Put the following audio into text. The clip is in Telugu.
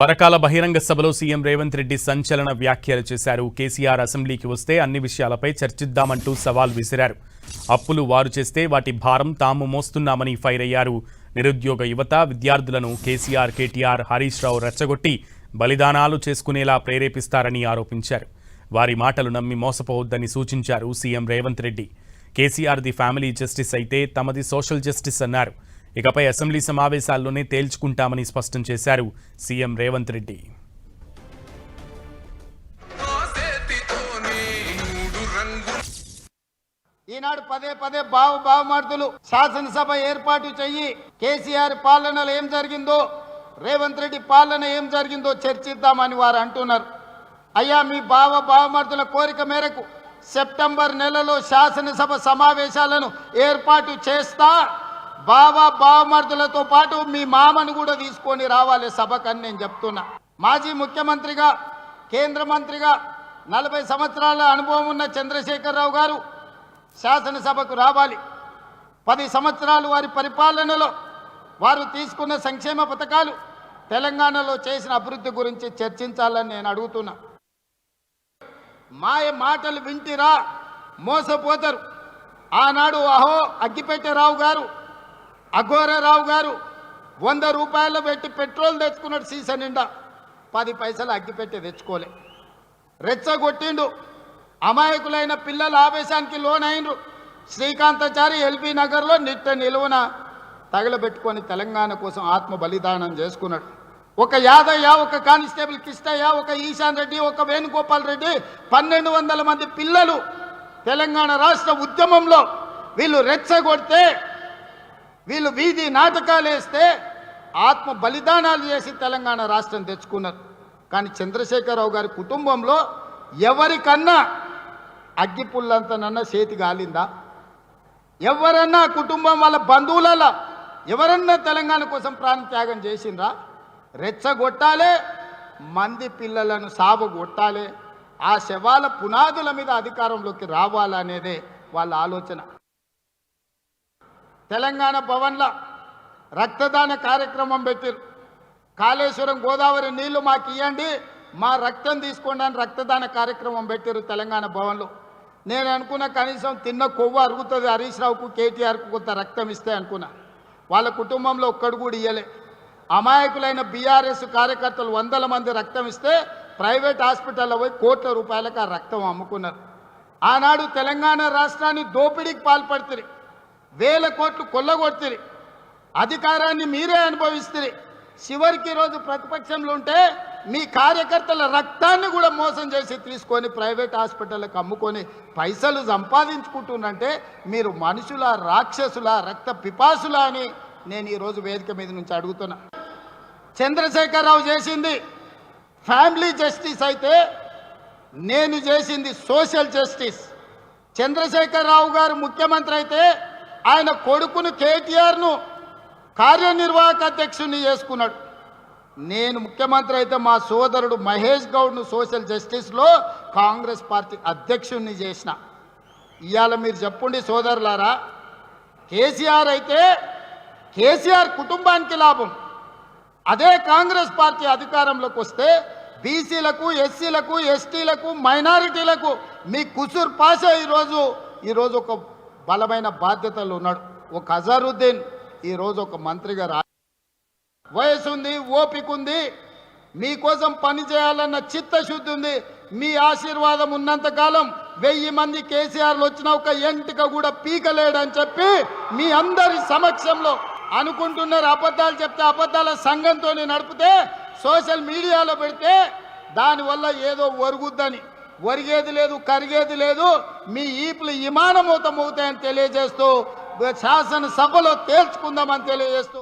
పరకాల బహిరంగ సభలో సీఎం రేవంత్ రెడ్డి సంచలన వ్యాఖ్యలు చేశారు. కేసీఆర్ అసెంబ్లీకి వస్తే అన్ని విషయాలపై చర్చిద్దామంటూ సవాల్ విసిరారు. అప్పులు వారు చేస్తే వాటి భారం తాము మోస్తున్నామని ఫైర్ అయ్యారు. నిరుద్యోగ యువత, విద్యార్థులను కేసీఆర్, కేటీఆర్, హరీష్ రావు రెచ్చగొట్టి బలిదానాలు చేసుకునేలా ప్రేరేపిస్తారని ఆరోపించారు. వారి మాటలు నమ్మి మోసపోవద్దని సూచించారు సీఎం రేవంత్ రెడ్డి. కేసీఆర్ది ఫ్యామిలీ జస్టిస్ అయితే తమది సోషల్ జస్టిస్ అన్నారు. ఇకపై అసెంబ్లీ సమావేశాల్లోనే తేల్చుకుంటామని స్పష్టం చేశారు సీఎం రేవంత్ రెడ్డి. ఈనాడు పదే పదే బావమర్దులు శాసనసభ ఏర్పాటు చెయ్యి, కేసీఆర్ పాలనలో ఏం జరిగిందో, రేవంత్ రెడ్డి పాలన ఏం జరిగిందో చర్చిద్దామని వారు అంటున్నారు. అయ్యా, మీ బావమర్దుల కోరిక మేరకు సెప్టెంబర్ నెలలో శాసనసభ సమావేశాలను ఏర్పాటు చేస్తా. బావమర్దులతో పాటు మీ మామను కూడా తీసుకొని రావాలి సభకని నేను చెప్తున్నా. మాజీ ముఖ్యమంత్రిగా, కేంద్ర మంత్రిగా 40 సంవత్సరాల అనుభవం ఉన్న చంద్రశేఖరరావు గారు శాసనసభకు రావాలి. 10 సంవత్సరాలు వారి పరిపాలనలో వారు తీసుకున్న సంక్షేమ పథకాలు, తెలంగాణలో చేసిన అభివృద్ధి గురించి చర్చించాలని నేను అడుగుతున్నా. మాయ మాటలు వింటిరా మోసపోతారు. ఆనాడు అగ్గిపెట్టెరావు గారు, అఘోరరావు గారు 100 రూపాయలు పెట్టి పెట్రోల్ తెచ్చుకున్నాడు సీసా నిండా. 10 పైసలు అగ్గిపెట్టి తెచ్చుకోలే. రెచ్చగొట్టిండు. అమాయకులైన పిల్లల ఆవేశానికి లోనైండ్రు. శ్రీకాంతాచారి ఎల్బీ నగర్లో నిలువున తగలబెట్టుకొని తెలంగాణ కోసం ఆత్మ బలిదానం చేసుకున్నాడు. ఒక యాదయ్య, ఒక కానిస్టేబుల్ కిష్టయ్య, ఒక ఈశాన్ రెడ్డి, ఒక వేణుగోపాల్ రెడ్డి, 1200 మంది పిల్లలు తెలంగాణ రాష్ట్ర ఉద్యమంలో వీళ్ళు రెచ్చగొడితే, వీళ్ళు వీధి నాటకాలు వేస్తే ఆత్మ బలిదానాలు చేసి తెలంగాణ రాష్ట్రం తెచ్చుకున్నారు. కానీ చంద్రశేఖరరావు గారి కుటుంబంలో ఎవరికన్నా అగ్గిపుల్లంతనన్నా చేతి గాలిందా? ఎవరన్నా కుటుంబం వాళ్ళ బంధువులలో ఎవరన్నా తెలంగాణ కోసం ప్రాణత్యాగం చేసిండ్రా? రెచ్చగొట్టాలే, మంది పిల్లలను సాబగొట్టాలే, ఆ శవాల పునాదుల మీద అధికారంలోకి రావాలనేదే వాళ్ళ ఆలోచన. తెలంగాణ భవన్లో రక్తదాన కార్యక్రమం పెట్టారు. కాళేశ్వరం గోదావరి నీళ్లు మాకు ఇవ్వండి, మా రక్తం తీసుకోండి అని రక్తదాన కార్యక్రమం పెట్టారు తెలంగాణ భవన్లో. నేను అనుకున్న కనీసం తిన్న కొవ్వు అరుగుతుంది హరీష్ రావుకు, కేటీఆర్కు కొంత రక్తం ఇస్తే అనుకున్నా. వాళ్ళ కుటుంబంలో ఒక్కడు కూడా ఇయ్యలే. అమాయకులైన బీఆర్ఎస్ కార్యకర్తలు 100 మంది రక్తం ఇస్తే ప్రైవేట్ హాస్పిటల్లో పోయి కోట్ల రూపాయలకు ఆ రక్తం అమ్ముకున్నారు. ఆనాడు తెలంగాణ రాష్ట్రాన్ని దోపిడీకి పాల్పడుతుంది, 1000 కోట్లు కొల్లగొడుతుంది, అధికారాన్ని మీరే అనుభవిస్తుంది. చివరికి రోజు ప్రతిపక్షంలో ఉంటే మీ కార్యకర్తల రక్తాన్ని కూడా మోసం చేసి తీసుకొని ప్రైవేట్ హాస్పిటల్కి అమ్ముకొని పైసలు సంపాదించుకుంటున్నంటే మీరు మనుషుల, రాక్షసుల, రక్త పిపాసుల అని నేను ఈరోజు వేదిక మీద నుంచి అడుగుతున్నా. చంద్రశేఖరరావు చేసింది ఫ్యామిలీ జస్టిస్ అయితే నేను చేసింది సోషల్ జస్టిస్. చంద్రశేఖరరావు గారు ముఖ్యమంత్రి అయితే ఆయన కొడుకును కేటీఆర్ను కార్యనిర్వాహక అధ్యక్షుడిని చేసుకున్నాడు. నేను ముఖ్యమంత్రి అయితే మా సోదరుడు మహేష్ గౌడ్ను సోషల్ జస్టిస్లో కాంగ్రెస్ పార్టీ అధ్యక్షుడిని చేసిన. ఇవాళ మీరు చెప్పండి సోదరులారా, కేసీఆర్ అయితే కేసీఆర్ కుటుంబానికి లాభం. అదే కాంగ్రెస్ పార్టీ అధికారంలోకి వస్తే బీసీలకు, ఎస్సీలకు, ఎస్టీలకు, మైనారిటీలకు మీ కుసూర్ పాషా ఈరోజు ఒక బలమైన బాధ్యతలు ఉన్నాడు. ఒక అజరుద్దీన్ ఈరోజు ఒక మంత్రిగా వయసు ఉంది, ఓపిక ఉంది, మీకోసం పని చేయాలన్న చిత్తశుద్ధి ఉంది. మీ ఆశీర్వాదం ఉన్నంతకాలం 1000 మంది కేసీఆర్లు వచ్చిన ఒక ఎంటిక కూడా పీకలేడని చెప్పి మీ అందరి సమక్షంలో అనుకుంటున్నారు. అబద్ధాలు చెప్తే అబద్ధాల సంఘంతో నడిపితే సోషల్ మీడియాలో పెడితే దానివల్ల ఏదో ఒరుగుద్దని, ఒరిగేది లేదు, కరిగేది లేదు, మీ ఈపులు విమానమూతమవుతాయని తెలియజేస్తూ శాసనసభలో తేల్చుకుందామని తెలియజేస్తూ